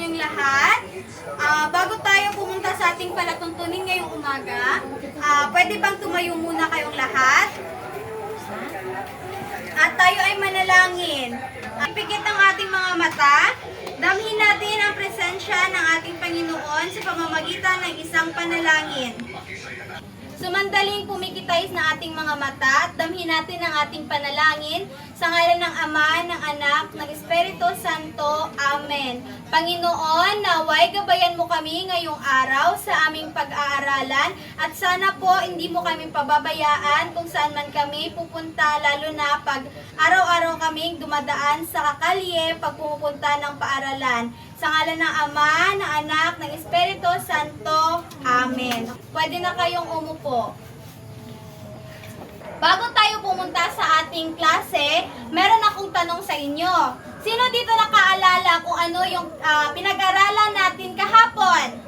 kayong lahat. Bago tayo pumunta sa ating palatuntunin ngayong umaga, pwede bang tumayo muna kayong lahat? At tayo ay manalangin. Ipikit ang ating mga mata. Damhin natin ang presensya ng ating Panginoon sa pamamagitan ng isang panalangin. Sumandaling pumikitay na ating mga mata at damhin natin ang ating panalangin sa ngalan ng Ama, ng Anak, ng Espiritu Santo. Amen. Panginoon, naway gabayan mo kami ngayong araw sa aming pag-aaralan at sana po hindi mo kami pababayaan kung saan man kami pupunta, lalo na pag araw-araw kaming dumadaan sa kakalye pag pumupunta ng paaralan. Sa ngalan ng Ama, ng Anak, ng Espiritu Santo. Amen. Pwede na kayong umupo. Bago tayo pumunta sa ating klase, meron akong tanong sa inyo. Sino dito nakaalala kung ano yung pinag-aralan natin kahapon?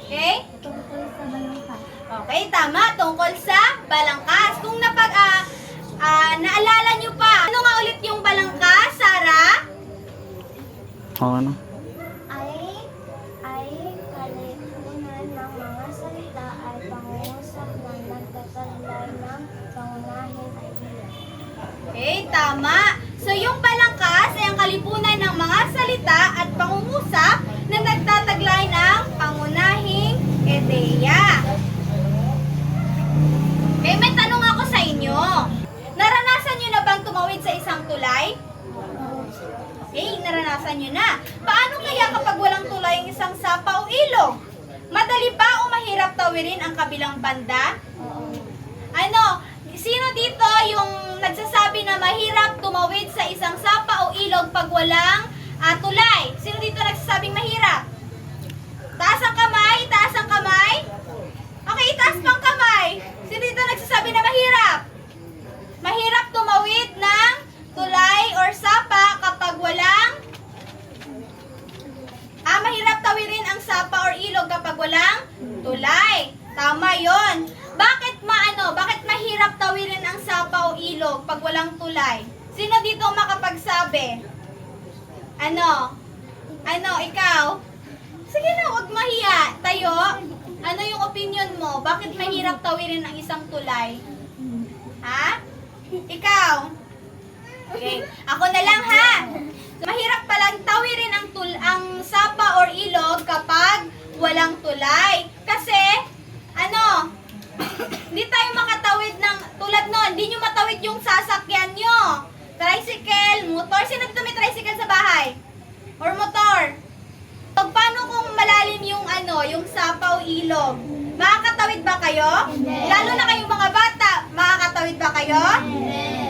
Okay? Tungkol sa balangkas. Okay, tama. Tungkol sa balangkas. Kung naalala nyo pa, ano nga ulit yung balangkas, Sarah? Ano? Ay kalipunan ng mga salita ay pangungusap ng nagtataglay ng pangunahing idea. Okay, tama. So, yung balangkas ay ang kalipunan ng mga salita at pangungusap na nagtataglay ng pangunahing ideya. Okay, may tanong ako sa inyo. Naranasan nyo na bang tumawid sa isang tulay? Okay, naranasan nyo na. Paano kaya kapag walang tulay ang isang sapa o ilog? Madali ba o mahirap tawirin ang kabilang banda? Sino dito yung nagsasabi na mahirap tumawid sa isang sapa o ilog pag walang tulay? Sino dito nagsasabing mahirap? Taas ang kamay, taas ang kamay. Okay, taas pang kamay. Sino dito nagsasabi na mahirap? Mahirap tumawid ng tulay or sapa kapag walang mahirap tawirin ang sapa or ilog kapag walang tulay. Tama yon. Bakit mahirap tawirin ang sapa o ilog pag walang tulay? Sino dito makapagsabi? Ikaw? Sige na, huwag mahiya. Tayo, ano yung opinion mo? Bakit mahirap tawirin ang isang tulay? Ha? Ikaw? Okay, ako na lang ha. So, mahirap palang tawirin ang sapa or ilog kapag walang tulay. Kasi, hindi tayo makatawid ng, tulad nun, hindi nyo matawid yung sasakyan nyo. Tricycle, motor. Sino dito may tricycle sa bahay? Or motor? So, paano kung malalim yung yung sapa o ilog? Makakatawid ba kayo? Hindi. Lalo na kayong mga bata, makakatawid ba kayo?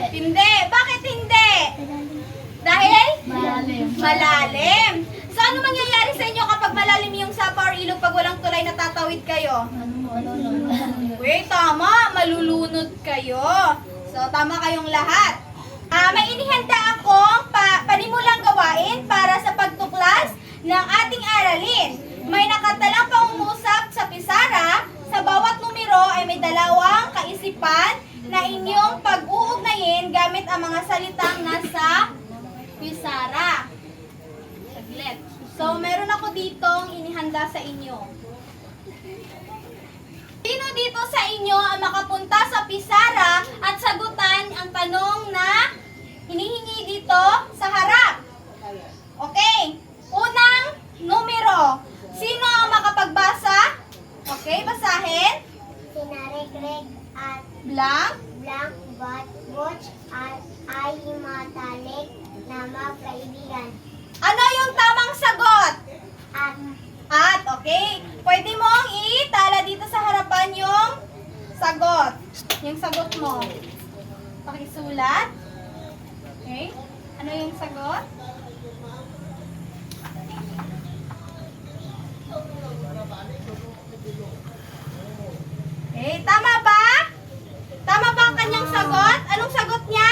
Hindi. Bakit hindi? Dahil? Malalim. So, ano mangyayari sa inyo kapag malalim yung sapa or ilog pag walang tulay na tatawid kayo? Wait, tama. Malulunod kayo. So, tama kayong lahat. May inihanda akong panimulang gawain para sa pagtuklas ng ating aralin. May nakatalang pangungusap sa pisara. Sa bawat numero ay may dalawang kaisipan na inyong pag-uugnayin gamit ang mga salitang nasa pisara. Saglit. So, meron ako ditong inihanda sa inyo. Sino dito sa inyo ang makapunta sa pisara at sagutan ang tanong na hinihingi dito sa harap? Okay. Unang numero. Sino ang makapagbasa? Okay, basahin. Sinaregreg at Blank. Butch at ay himatalik na magkaibigan. Ano yung tamang sagot? At Okay. Pwede mong itala dito sa harapan yung sagot. Yung sagot mo. Pakisulat. Okay. Ano yung sagot? Okay. Tama ba? Tama ba ang kanyang sagot? Anong sagot niya?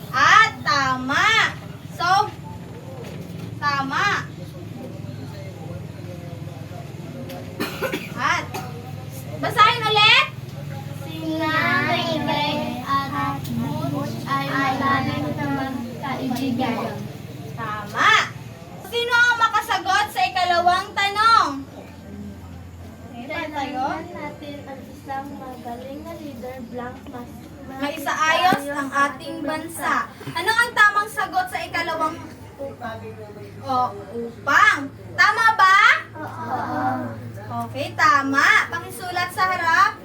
At tama. So, tama. At, basahin ulit. sinaregreg at Butch ay malalim na magkaibigan. Tama. Sino ang makasagot? Mother Blanc, Maisaayos ang ating bansa. Ano ang tamang sagot sa ikalawang upang? Tama ba? Okay, tama. Pakisulat sa harap.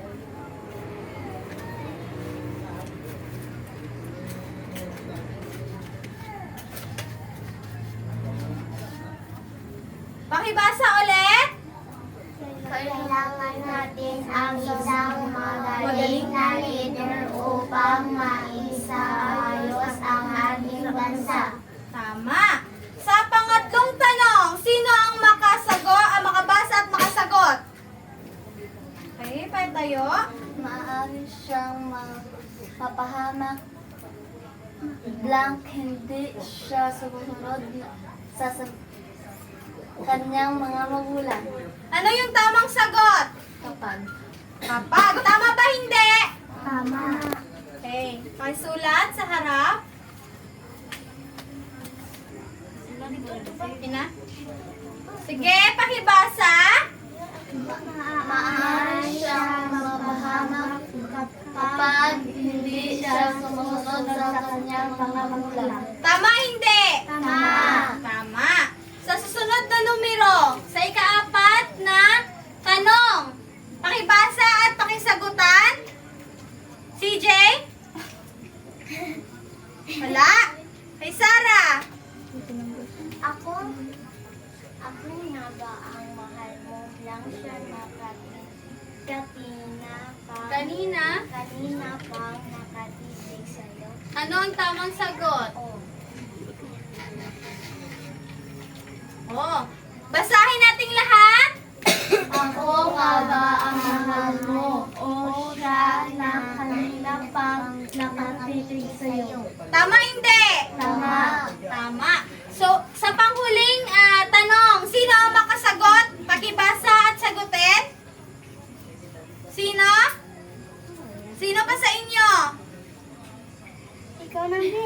Pakibasa ulit. Kailangan natin ang isang magaling na leader upang maisaayos ang ating bansa. Tama. Sa pangatlong tanong, sino ang makabasa at makasagot? Okay, pa tayo. Maaari siyang mapahamak. Blank, hindi siya sumusunod sa kanyang mga magulang. Ano yung tamang sagot? Kapag. Kapag. Tama ba hindi? Tama. Okay. Pakisulat sa harap. Sige na. Sige, pakibasa. Maaari siyang mapahamak kapag hindi siya sumusunod sa kanyang mga magulang. Tama hindi? Tama. Tama. Sa susunod na numero, sa ika-4 na tanong, pakibasa at pakisagutan. CJ? Wala. Kay Sarah? Ako nga ba ang mahal mo lang siya kanina pang nakatisig sa'yo? Ano ang tamang sagot? Oh, basahin natin lahat. Ako nga ba ang mahal mo o siya na kanina pang nakatisig sa'yo? Tama hindi? Tama. Tama. So, sa panghuling tanong, sino ang makasagot? Pakibasa at sagutin. Sino? Sino pa sa inyo? Ikaw na, Bi.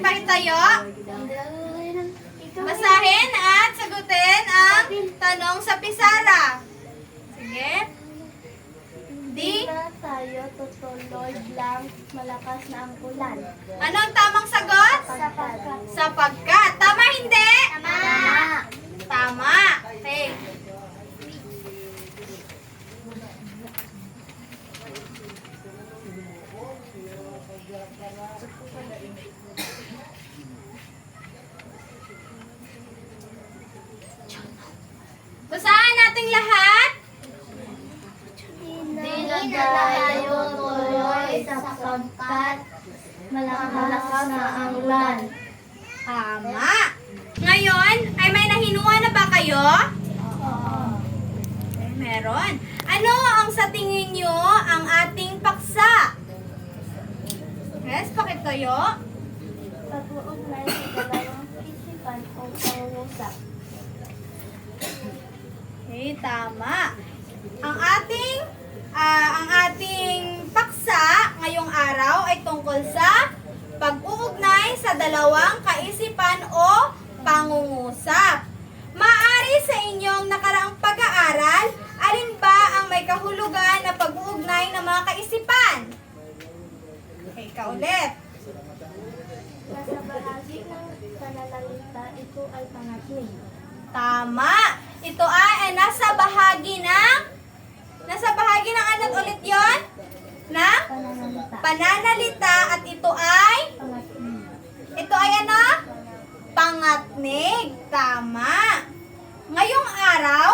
Pakitayo. Ikaw, Basahin at sagutin ang tanong sa pisara. Sige. Di na tayo tutuloy lang malakas na ang ulan. Ano ang tamang sagot? Sapagkat. Sapagkat. Tama hindi? Tama. Tama. Okay. Basahan natin lahat. Di na tayo tuloy sapagkat malakas na ang ulan. Tama. Ngayon, ay may nahinuha na ba kayo? Okay, meron. Ano ang sa tingin nyo ang ating paksa? Yes, pakitayo. Pag-uugnay sa dalawang isipan o pangungusap. Okay, tama. Ang ating paksa ngayong araw ay tungkol sa pag-uugnay sa dalawang kaisipan o pangungusap. Maaari sa inyong nakaraang pag-aaral, alin ba ang may kahulugan na pag-uugnay ng mga kaisipan? Okay, kaulit. Nasa bahagi ng pananalita, ito ay pangatid. Tama. Ito ay nasa bahagi ng anong ulit yon? Na Pananalita. pananalita at ito ay Pangatid. ano? Pangatnig. Tama. Ngayong araw,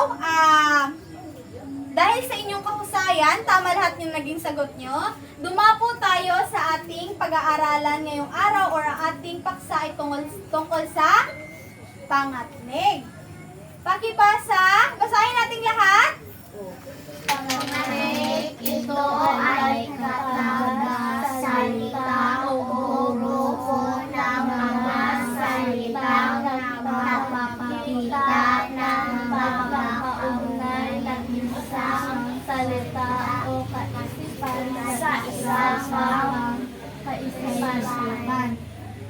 dahil sa inyong kahusayan, tama lahat yung naging sagot nyo, dumapo tayo sa ating pag-aaralan ngayong araw or ang ating paksa ay tungkol sa pangatnig. Pakibasa, basahin natin lahat. Pangangarik, ito ay salita o grupo ng mga salitang nagpapakita ng pagkakaugnay ng isang salita o kaisipan sa isang kaisipan.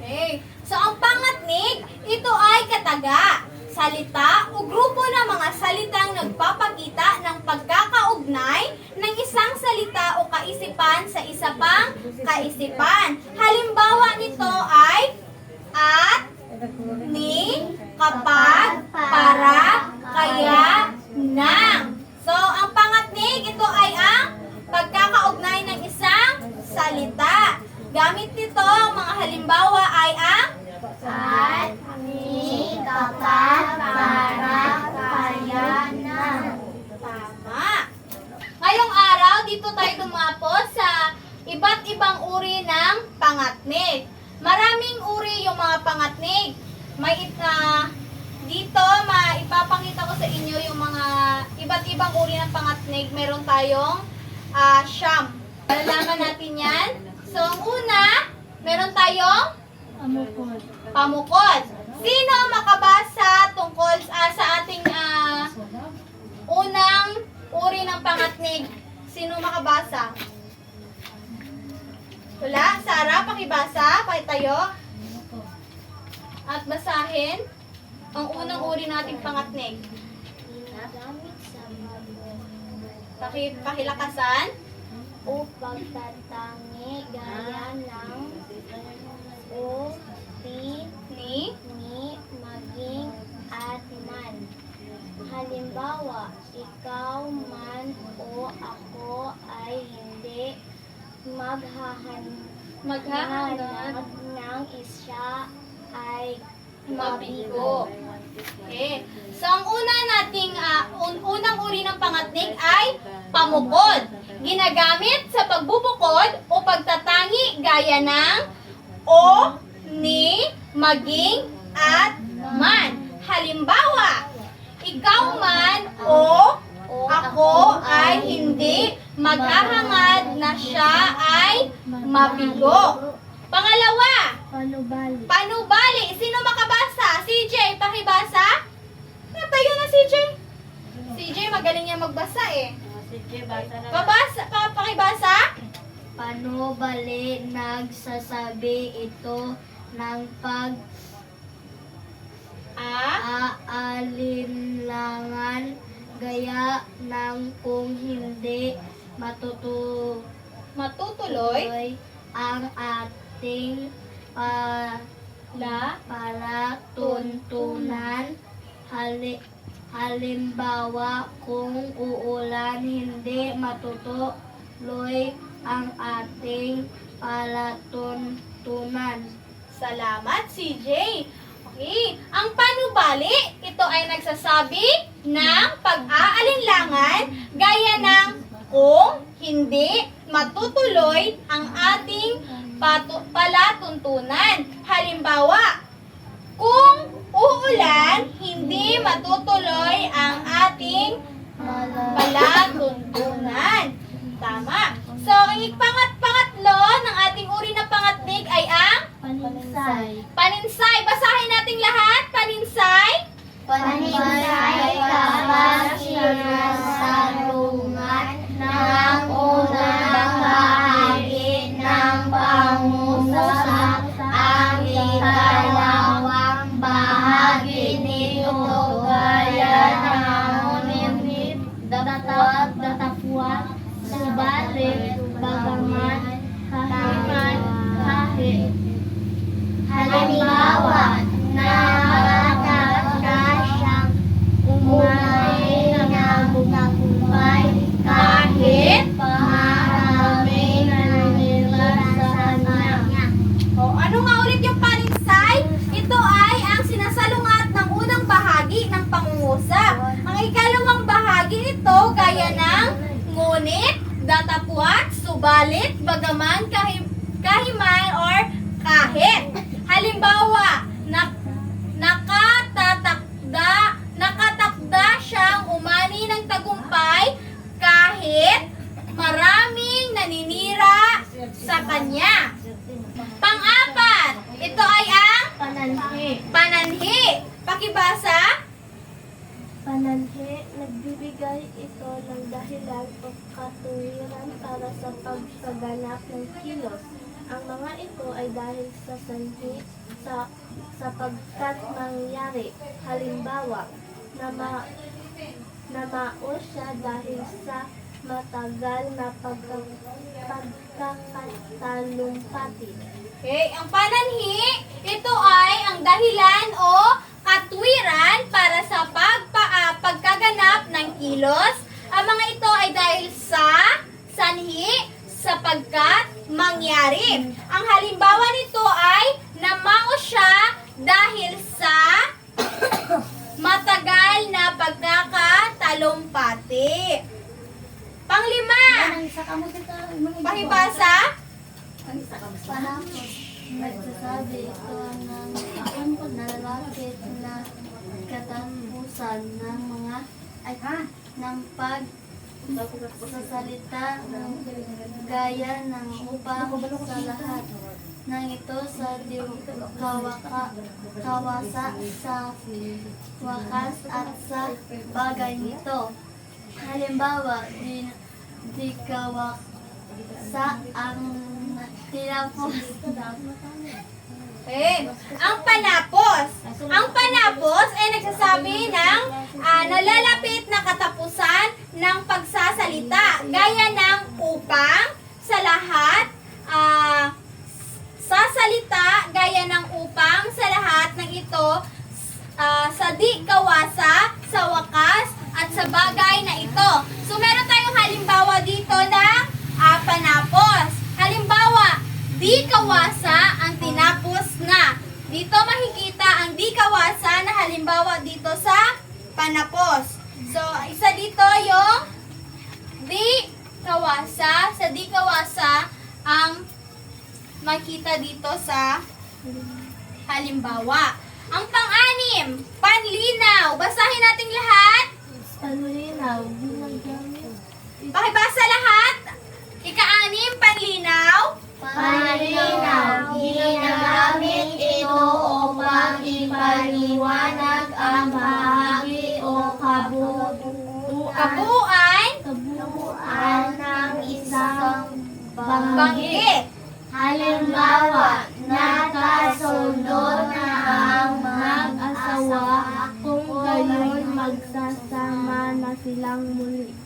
Okay. So, ang pangatnig, ito ay kataga, salita o grupo ng mga salitang nagpapakita ng pagkakaugnay ng isang salita o kaisipan sa isa pang kaisipan. Halimbawa nito ay at, ni, kapag, para, kaya, nang. So, ang pangatnig, ito ay ang pagkakaugnay ng isang salita. Gamit nito, ang mga halimbawa ay ang At, ni, kapag, para, kaya, nang. tama. Ngayong araw, dito tayo dumapos sa iba't ibang uri ng pangatnig. Maraming uri yung mga pangatnig. Dito, maipapakita ko sa inyo yung mga iba't ibang uri ng pangatnig. Meron tayong siyam. Malalaman natin yan. So, ang una, meron tayong pamukod. Sino makabasa tungkol sa ating unang uri ng pangatnig? Sino makabasa? Wala? Sarah, pakibasa. Pakitayo. At basahin ang unang uri nating pangatnig. Ginagamit sa Pakilakasan. o pagtatangi gaya ng o, ti, Ni. maging, at man. Halimbawa, ikaw man o ako ay hindi maghahanap ng isa ay Mabigo. Okay. So, ang unang uri ng pangatnig ay pamukod. Ginagamit sa pagbubukod o pagtatangi gaya ng o, ni, maging, at man. Halimbawa, ikaw man o ako ay hindi maghahangad na siya ay mabigo. Pangalawa, panubali. Sino makabasa? CJ, pakibasa. Tayo na CJ. CJ, magaling niya magbasa eh. Pakibasa. Panubali, nagsasabi ito ng aalinlangan gaya ng kung hindi Matutuloy. ang ating palatuntunan. Halimbawa, kung uulan, hindi matutuloy ang ating palatuntunan. Salamat, CJ. Okay. Ang panubali, ito ay nagsasabi ng pag-aalinlangan gaya ng kung hindi matutuloy ang ating palatuntunan. Halimbawa, kung uulan, hindi matutuloy ang ating palatuntunan. Tama. So, ang pangatlo ng ating uri ng pangatnig ay ang paninsay. Basahin natin lahat. Paninsay. Paninsay kapag sinasalungan ng unang bahagi ng pangungusap ang ikalawang bahagi nito gaya ng ngunit, datapwat, subalit, bagaman, kahit. Halimbawa, siyang umay na bumagupay kahit maraming nanirasan niya. O, ano nga ulit yung paninsay? Ito ay ang sinasalungat ng unang bahagi ng pangungusap. Ang ikalawang bahagi nito gaya ng ngunit, datapwat, subalit, bagaman, kahiman, or kahit. Halimbawa, nakatakda siyang umani ng tagumpay kahit maraming naninira sa kanya. Pang-apat, ito ay ang pananhi. Pakibasa. Pananhi, nagbibigay ito ng dahilan o katuwiran para sa pagsaganap ng kilos. Ang mga ito ay dahil sa sanhi sapagkat mangyari. Halimbawa, namao siya dahil sa matagal na pagkakatalumpati. Okay, ang pananhi, ito ay ang dahilan o katwiran para sa pagkaganap ng kilos. Ang mga ito ay dahil sa sanhi, sapagkat mangyari. Ang halimbawa nito ay namao siya dahil sa matagal na pagkakatalumpati. Panglima, pakibasa. Panahon, nagsasabi ito ng nalalapit na katapusan ng mga ng pagsasalita ng gaya ng upang sa lahat ng ito sa kawasa sa wakas at sa bagay nito. Halimbawa, di kawasa ang tinapos. Okay. Ang panapos. Ang panapos ay nagsasabi ng nalalapit na katapusan ng pagsasalita. Gaya ng upang, sa lahat, sa salita, gaya ng upang, sa lahat ng ito, sa di kawasa, sa wakas, at sa bagay na ito. So, meron tayong halimbawa dito ng panapos. Halimbawa, di kawasa ang tinapos na. Dito makikita ang di kawasa na halimbawa dito sa panapos. So, isa dito yung di kawasa. Sa di kawasa ang makita dito sa halimbawa. Ang pang-anim, panlinaw. Basahin natin lahat. Panlinaw, ginagamit. Pakibasa lahat. Ika-anim, panlinaw. Panlinaw, ginagamit ito upang ipaliwanag ang bahagi o Kabuuan. ng isang Banggit. Halimbawa, nakasundo na ang mag-asawa kung gayon magsasama na silang muli.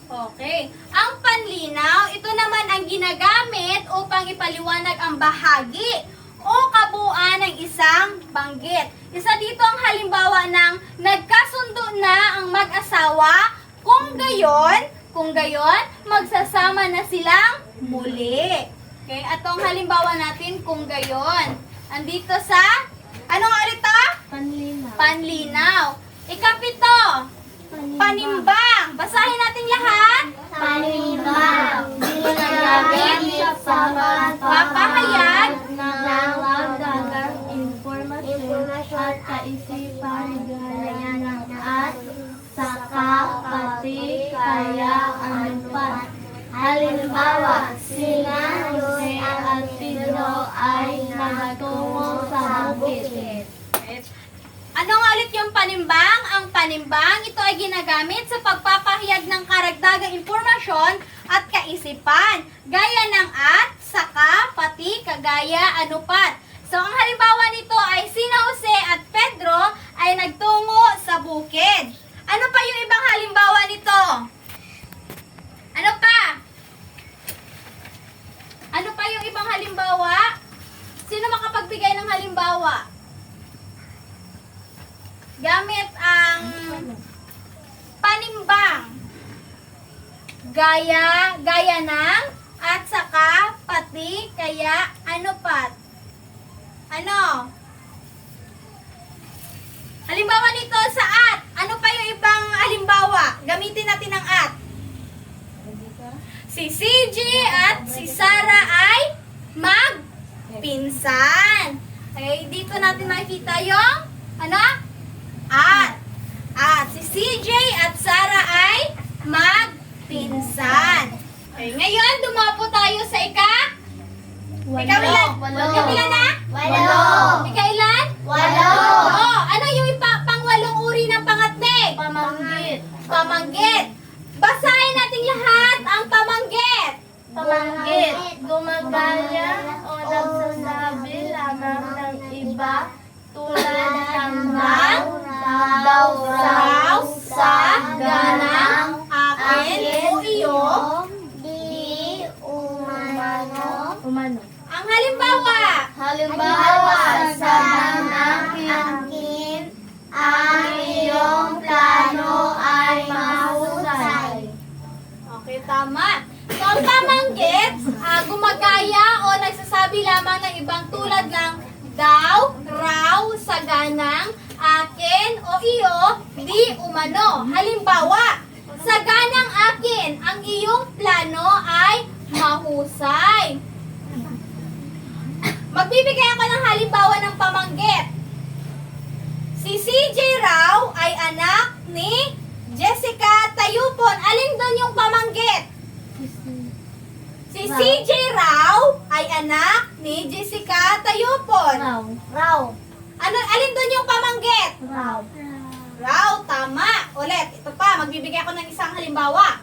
Okay. Ang panlinaw, ito naman ang ginagamit upang ipaliwanag ang bahagi o kabuuan ng isang banggit. Isa dito ang halimbawa ng nagkasundo na ang mag-asawa kung gayon, magsasama na silang muli. Okay, atong halimbawa natin kung gayon. Andito sa, ano nga ulit to? Panlinaw. Panlinaw. Ikapito, panimbang. Basahin natin lahat. Panimbang, ginagamit sa Papahayag ng dagdagang impormasyon at kaisipan gaya ng at saka pati kaya anupat. Halimbawa, sina Jose at Pedro ay nagtungo sa bukid. Ano nga ulit yung panimbang? Ang panimbang, ito ay ginagamit sa pagpapahayag ng karagdagang impormasyon at kaisipan. Gaya ng at, saka, pati, kagaya, anupat. So, ang halimbawa nito ay sina Jose at Pedro ay nagtungo sa bukid. Ano pa yung ibang halimbawa nito? Ano pa? Ano pa yung ibang halimbawa? Sino makapagbigay ng halimbawa? Gamit ang panimbang. Gaya ng, at saka, pati, kaya, anupat. Ano? Halimbawa nito sa at. Ano pa yung ibang halimbawa? Gamitin natin ang at. Si CJ at si Sarah ay magpinsan. Okay, dito natin makikita yung ano? At. Si CJ at Sarah ay magpinsan. Okay, ngayon dumapo tayo sa ikailan? Ikapilan na? Walo. Ikailan? Walo. Ano yung pangwalong uri ng pangatnig? Pamanggit. Pamanggit. Basahin natin lahat ang pamanggit. Pamanggit. Gumagaya o nagsasabi lamang ng iba tulad ng Daw, sa, ganang, akin, akin o iyo. Di umano. Umano. Ang halimbawa. Halimbawa, sa akin, ang iyong plano ay mahusay. Okay, tama. So, ang tamang gets, gumagaya o nagsasabi lamang ng ibang tulad ng daw, raw, saganang, akin o iyo, di umano. Halimbawa, saganang akin, ang iyong plano ay mahusay. Magbibigay ako ng halimbawa ng pamanggit. Si CJ raw ay anak ni Jessica Tayupon. Alin doon yung pamanggit? Si CJ raw ay anak ni Jessica Tayupon. Raw. Alin doon yung pamanggit? Raw. Raw, tama. Ulit, ito pa, magbibigay ako ng isang halimbawa.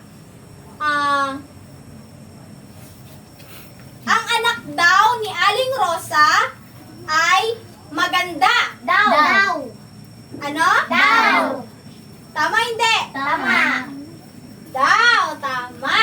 Ang anak daw ni Aling Rosa ay maganda. Daw. Ano? Daw. Tama, hindi? Tama. Daw, tama.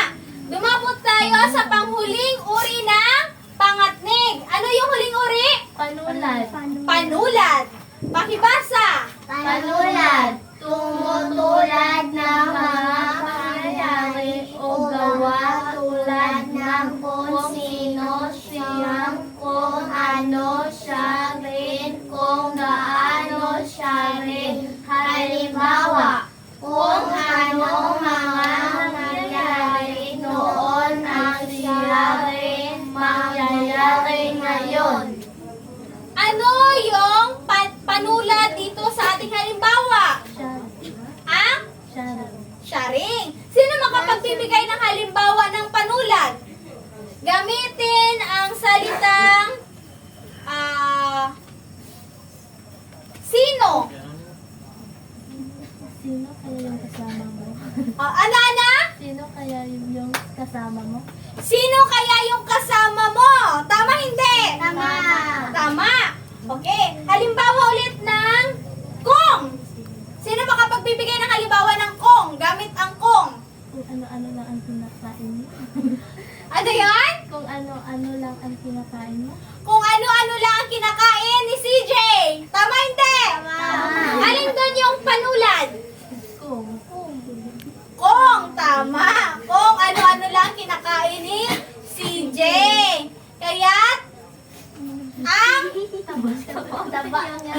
Dumabot tayo sa panghuling uri ng pangatnig. Ano yung huling uri? Panulad. Panulad. Pakibasa. Panulad. Tumutulad ng mga pangyayari o gawa tulad ng kung sino siyang, kung ano siya rin, kung gaano siya rin. Halimbawa, kung anong mga nangyayari noon ang siya rin mangyayari ngayon. Ano yung panulad dito sa ating halimbawa? Ang sharing. Sino makapagbibigay ng halimbawa ng panulad? Gamitin ang salitang sino? Sino kaya yung kasama mo? Ana? Sino kaya yung kasama mo? Sino kaya yung kasama mo? Tama, hindi? Tama. Tama. Okay. Halimbawa ulit ng kong. Sino makapagbibigay ng halimbawa ng kong? Gamit ang kong. Kung ano-ano lang ang kinakain mo. Ano yan? Kung ano-ano lang ang kinakain mo. Kung ano-ano lang ang kinakain ni CJ. Tama, hindi? Tama. Alin doon yung panulad? Kung. Kong. Tama. Kung ano-ano lang kinakain ni CJ. Kaya't ang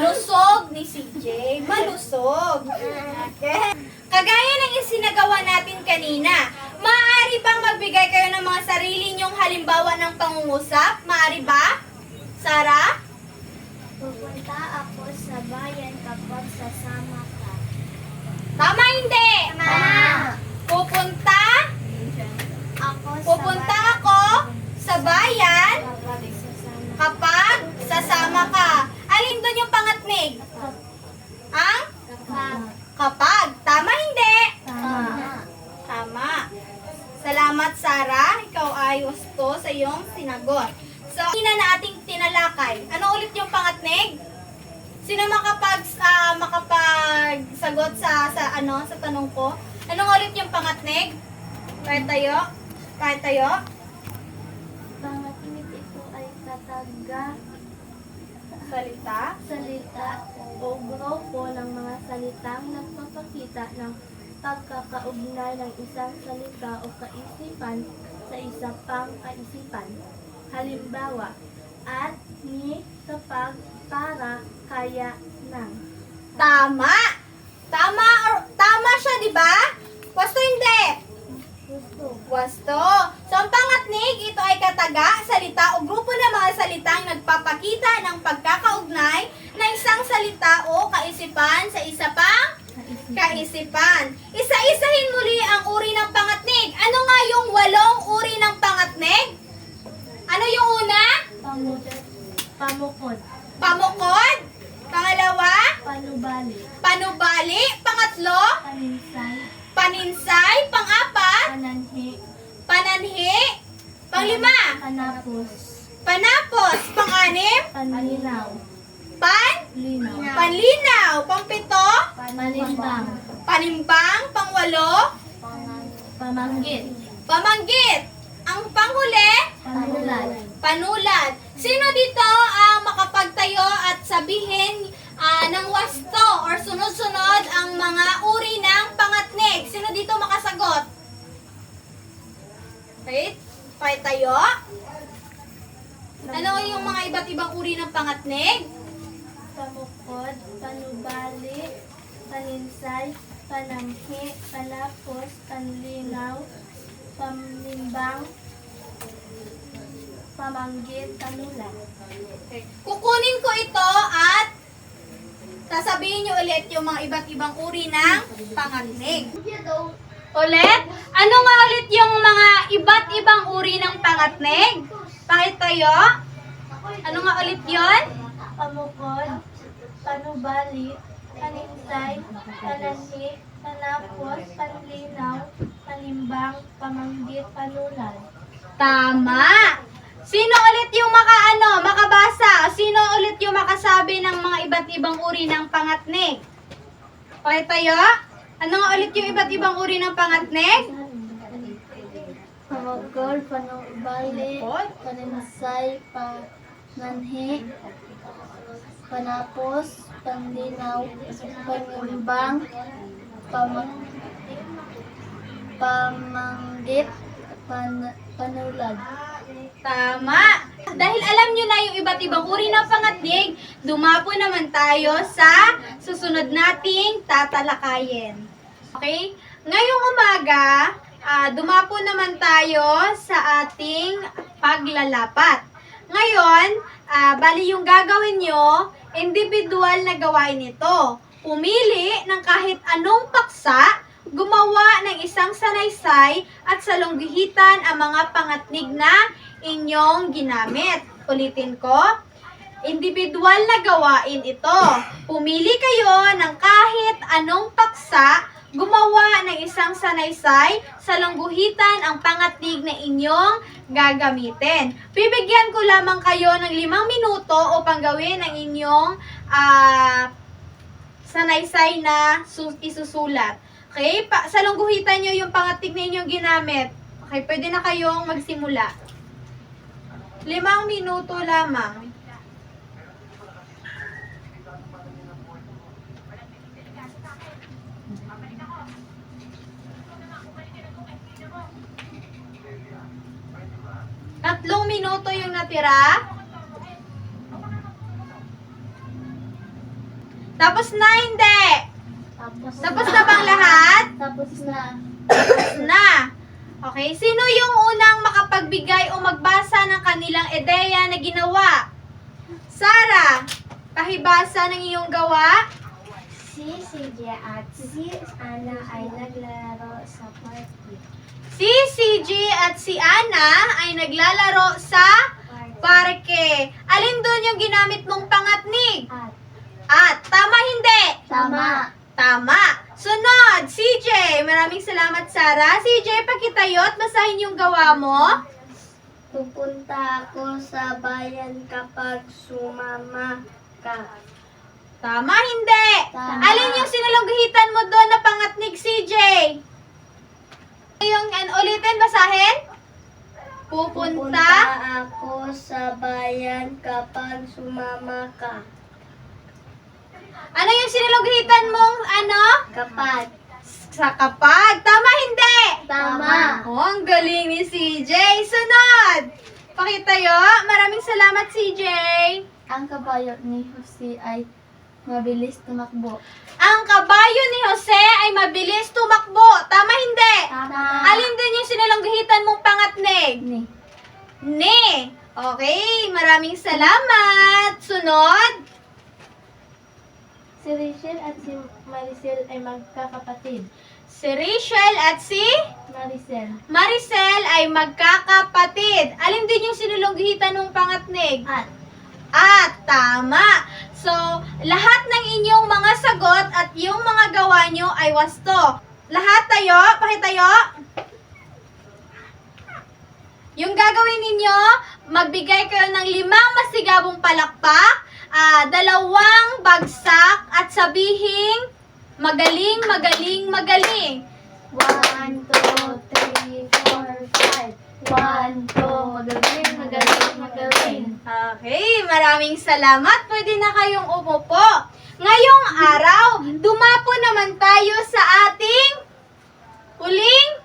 lusog ni CJ. Malusog. Okay. Kagaya ng isinagawa natin kanina, maaari bang magbigay kayo ng mga sarili nyong halimbawa ng pangungusap? Maaari ba? Sarah? Pupunta ako sa bayan kapag sasama ka. Tama, hindi? Tama. Pupunta Ako ako sa bayan kapag sasama kapag sasama ka. Alin doon yung pangatnig? Ang kapag. kapag. Tama, hindi? Tama. Tama. Salamat, Sarah. Ikaw ay gusto sa iyong sinagot. So, ina na ating tinalakay. Ano ulit yung pangatnig? Sino makapagsagot sa tanong ko? Anong ulit yung pangatnig? Kahit tayo? Pangatnig ito ay kataga Salita? o grupo ng mga salitang nagpapakita ng pagkakaugnay ng isang salita o kaisipan sa isa pang kaisipan. Halimbawa, at, ni, kapag, para, kaya, nang. Tama! Tama siya, di ba? Wasto hindi? Gusto. Wasto. So, ang pangatnig, ito ay kataga, salita o grupo ng mga salitang nagpapakita ng pagkakaugnay ng isang salita o kaisipan sa isa pang kaisipan. Isa-isahin muli ang uri ng pangatnig. Ano nga yung 8 uri ng pangatnig? Ano yung una? Pamukod. Pamukod. Pangalawa? Panubali. Panubali. Pangatlo? Paninsay. Paninsay. Pang-apat? Pananhi. Pananhi. Panglima? Panapos. Panapos. Pang-anim? Panlinaw. Panlinaw. Linaw. Pang-pito? Panimbang. Panimbang. Pang-walo? Pamanggit. Pamanggit. Ang panghuli, Panulat. panulat. Sino dito ang makapagtayo at sabihin ng wasto or sunod-sunod ang mga uri ng pangatnig? Sino dito makasagot? Wait, pakitayo. Ano yung mga iba't ibang uri ng pangatnig? Pamukod, panubali, paninsay, panamhi, panapos, panlinaw, pamimbang, pamanggit, panulat. Kukunin ko ito at sasabihin nyo ulit yung mga iba't ibang uri ng pangatnig. Ulit? Ano nga ulit yung mga iba't ibang uri ng pangatnig? Pakitayo. Ano nga ulit yon? Pamukod, panubali, paninsay, pananhi, panapos, panlinaw, panimbang, pamanggit, panulat. Tama! Sino ulit yung makabasa? Sino ulit yung makasabi ng mga iba't ibang uri ng pangatnig? Pakitayo. Ano nga ulit yung iba't ibang uri ng pangatnig? Pamukod, panubali, paninsay, pananhi, panapos, panlinaw, panimbang, pamanggit, panulat. Tama! Dahil alam nyo na yung iba't ibang uri ng pangatnig, dumapo naman tayo sa susunod nating tatalakayin. Okay? Ngayong umaga, dumapo naman tayo sa ating paglalapat. Ngayon, bali yung gagawin nyo, individual na gawain ito. Pumili ng kahit anong paksa, gumawa ng isang sanaysay at salunggihitan ang mga pangatnig na inyong ginamit. Ulitin ko, individual na gawain ito. Pumili kayo ng kahit anong paksa, gumawa ng isang sanaysay, salungguhitan ang pangatnig na inyong gagamitin. Bibigyan ko lamang kayo ng 5 minuto upang gawin ang inyong sanaysay na isusulat. Okay? Salungguhitan nyo yung pangatnig na inyong ginamit. Okay, pwede na kayong magsimula. 5 minuto lamang. Tatlong minuto yung natira. Tapos na, hindi. Tapos na bang lahat? Tapos na. Tapos na. Okay, sino yung unang makapagbigay o magbasa ng kanilang ideya na ginawa? Sara, pakibasa ng iyong gawa. Si CJ at si Ana ay naglalaro sa party. Si CJ at si Ana ay naglalaro sa parke. Alin doon yung ginamit mong pangatnig? At, tama hindi? Tama. Tama. Sunod, CJ. Maraming salamat, Sara. CJ, pakitayo at basahin yung gawa mo. Pupunta ako sa bayan kapag sumama ka. Tama, hindi. Tama. Alin yung sinalunggitan mo doon na pangatnig, CJ? Yung ulitin, basahin. Pupunta. ako sa bayan kapag sumama ka. Ano yung sinalunggitan mong Kapag. Sa kapag. Tama, hindi. Tama. Oh, ang galing ni CJ. Sunod. Pakitayo. Maraming salamat, CJ. Ang kabayo ni Jose ay mabilis tumakbo. Ang kabayo ni Jose ay mabilis tumakbo. Tama, hindi. Tama. Alin din yung sinalunggitan mong pangatnig? Ni. Okay, maraming salamat. Sunod. Si Rachel at si Maricel ay magkakapatid. Si Rachel at si Maricel. Maricel ay magkakapatid. Alin din yung sinulunggitan ng pangatnig? At. Tama. So, lahat ng inyong mga sagot at yung mga gawa nyo ay wasto. Lahat tayo, pakitayo. Yung gagawin ninyo, magbigay kayo ng 5 masigabong palakpak, 2 bagsak at sabihing magaling, magaling, magaling. 1, 2, 3. 1, 2, magaling, magaling, magaling. Okay, maraming salamat. Pwede na kayong umupo. Ngayong araw, dumapo naman tayo sa ating huling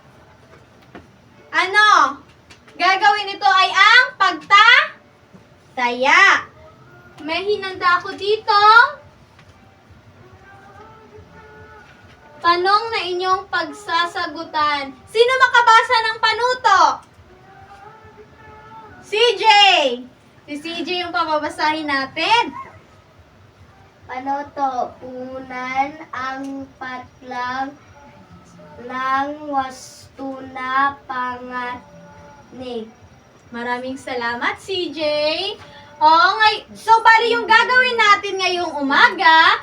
gagawin ito ay ang pagtataya. May hinanda ako dito. Tanong na inyong pagsasagutan. Sino makabasa ng panuto? CJ! Si CJ yung papabasahin natin. Panuto, punan ang patlang ng wasto na pangatnig. Maraming salamat, CJ. So, bali yung gagawin natin ngayong umaga,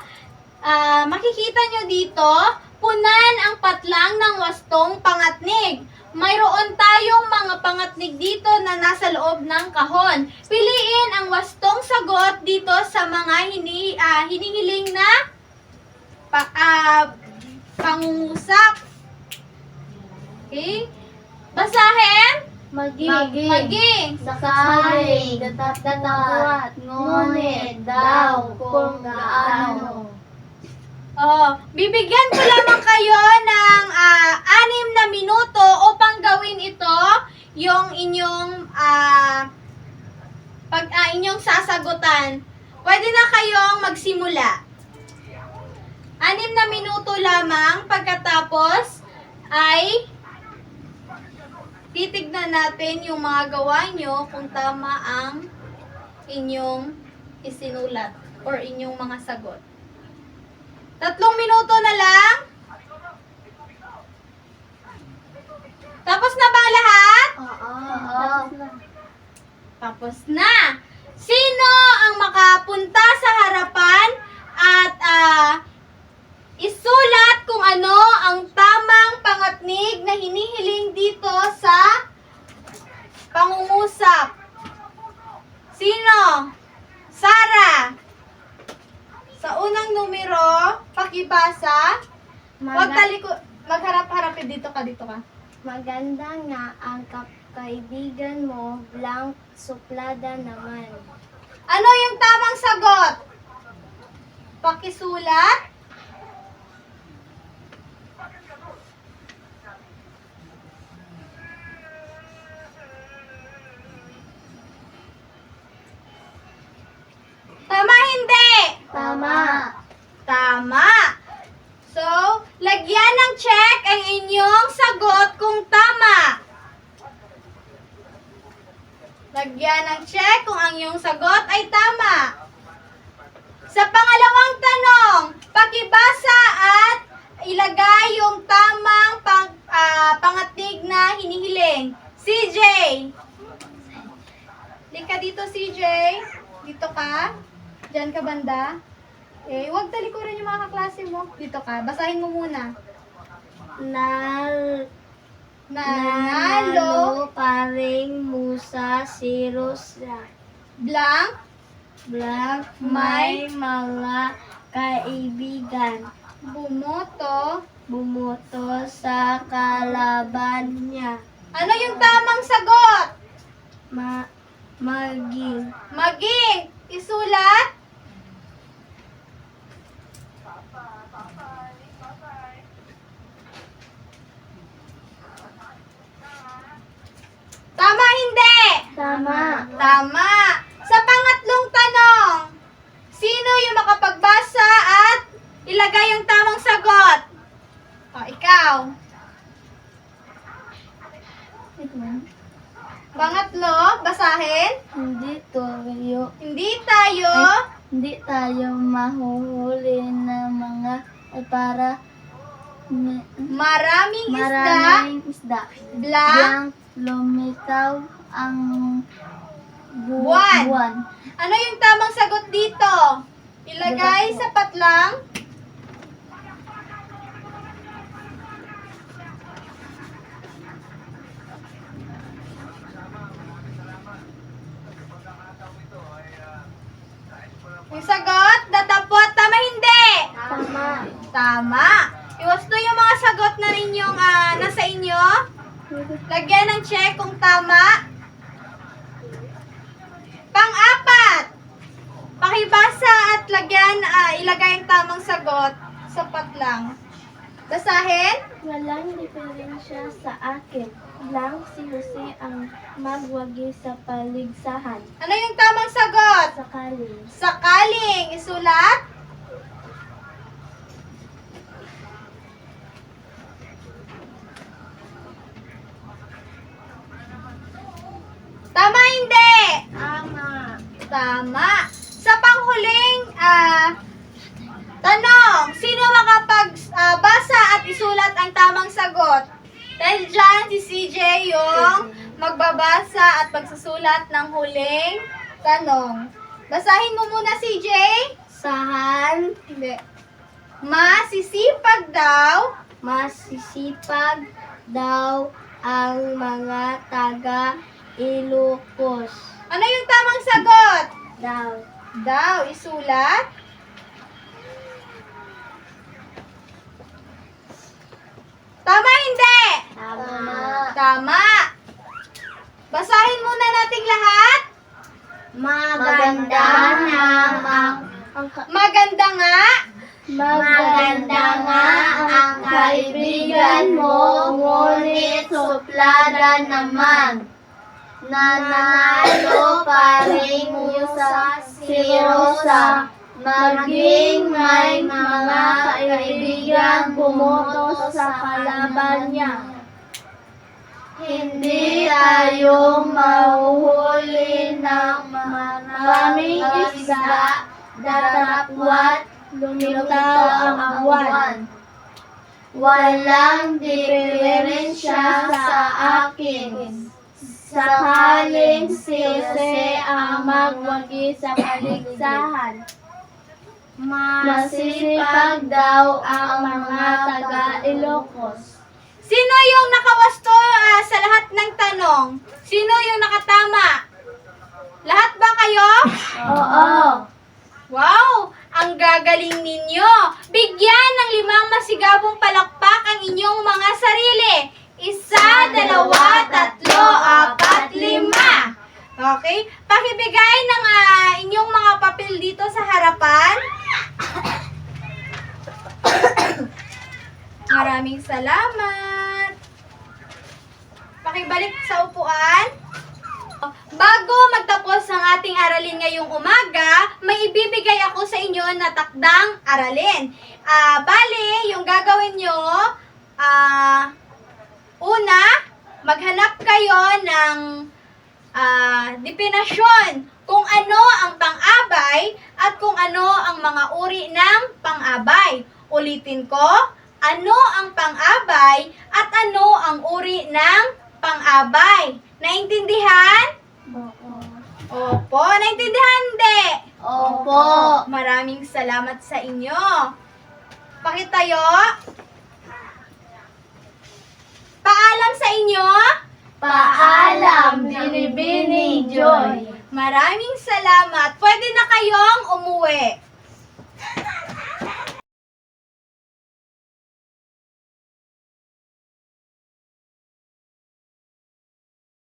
makikita nyo dito, punan ang patlang ng wastong pangatnig. Mayroon tayong mga pangatnig dito na nasa loob ng kahon. Piliin ang wastong sagot dito sa mga hinihiling na pangungusap. Okay? Basahin. Maging. Sakali, datapwat, ngunit daw kung gaano. Bibigyan ko lamang kayo ng 6 na minuto upang gawin ito yung inyong inyong sasagutan. Pwede na kayong magsimula. 6 na minuto lamang, pagkatapos ay titignan natin yung mga gawa nyo kung tama ang inyong isinulat or inyong mga sagot. 3 minuto na lang. Tapos na ba lahat? Tapos na. Sino ang makapunta sa harapan at isulat kung ano ang tamang pangatnig na hinihiling dito sa pangungusap? Sino? Sarah. Sa unang numero, pakibasa. Huwag magharap-harapin dito ka. Maganda nga ang kaibigan mo, blank suplada naman. Ano yung tamang sagot? Pakisulat. Tama, hindi? Tama. So, lagyan ng check ang inyong sagot kung tama. Lagyan ng check kung ang iyong sagot ay tama. Sa pangalawang tanong, pakibasa at ilagay yung tamang pangatnig na hinihiling. CJ. Lika dito, CJ. Dito ka. Diyan ka banda. Huwag talikuran yung mga kaklase mo. Dito ka. Basahin mo muna. Nanalo paring musa si Rosa. blank Blank may mga kaibigan. Bumoto sa kalaban niya. Ano yung tamang sagot? Maging. Isulat. Tama, hindi? Tama. Sa pangatlong tanong, sino yung makapagbasa at ilagay yung tamang sagot? Ikaw. Pangatlo, basahin. Hindi tayo mahuhuli ng mga para Maraming isda. Blank. Blank lumitaw ang Buwan. Ano yung tamang sagot dito? Ilagay sa patlang. Yung sagot, datapot, tama, hindi? Tama. Iwasto yung mga sagot na ninyong nasa inyo. Lagyan ng check kung tama. Pang-apat, pakibasa at ilagay ang tamang sagot. Sapat lang. Basahin. Walang diferensya sa akin. Lang si Jose ang magwagi sa paligsahan. Ano yung tamang sagot? Sakaling. Sakaling. Isulat. Tama, hindi? Tama. Tama. Sa panghuling tanong, sino makapagbasa at isulat ang tamang sagot? Dahil dyan, si CJ yung magbabasa at magsusulat ng huling tanong. Basahin mo muna, CJ. Sahan, Hindi. Masisipag daw. masisipag daw ang mga taga Ilocos. Ano yung tamang sagot? Daw. Daw, isulat. Tama, hindi? Tama. Tama. Basahin muna nating lahat. Maganda na Maganda nga. maganda nga ang kaibigan mo, ngunit suplada naman. Nanalo pa rin sa si Rosa. Maging may mga kaibigan bumoto sa kalaban niya. Hindi tayo mahuhuli ng maraming isda, datapwat, lumitaw ang awan. Walang diferensya sa akin. Sakaling si Jose ang magwagi sa paligsahan. Masisipag daw ang mga taga-Ilocos. Sino yung nakawasto sa lahat ng tanong? Sino yung nakatama? Lahat ba kayo? Oo. Wow! Ang gagaling ninyo! Bigyan ng 5 masigabong palakpak ang inyong mga sarili. 1, 2, 3, 4, 5. Okay? Pakibigay ng inyong mga papel dito sa harapan. Maraming salamat. Pakibalik sa upuan. Bago magtapos ang ating aralin ngayong umaga, may ibibigay ako sa inyo na takdang aralin. Bale, yung gagawin nyo, una, maghanap kayo ng definasyon kung ano ang pang-abay at kung ano ang mga uri ng pang-abay. Ulitin ko, ano ang pang-abay at ano ang uri ng pang-abay. Naintindihan? Opo. Naintindihan, hindi? Opo. Maraming salamat sa inyo. Pakitayo. Paalam sa inyo. Paalam, Binibining Joy. Maraming salamat. Pwede na kayong umuwi.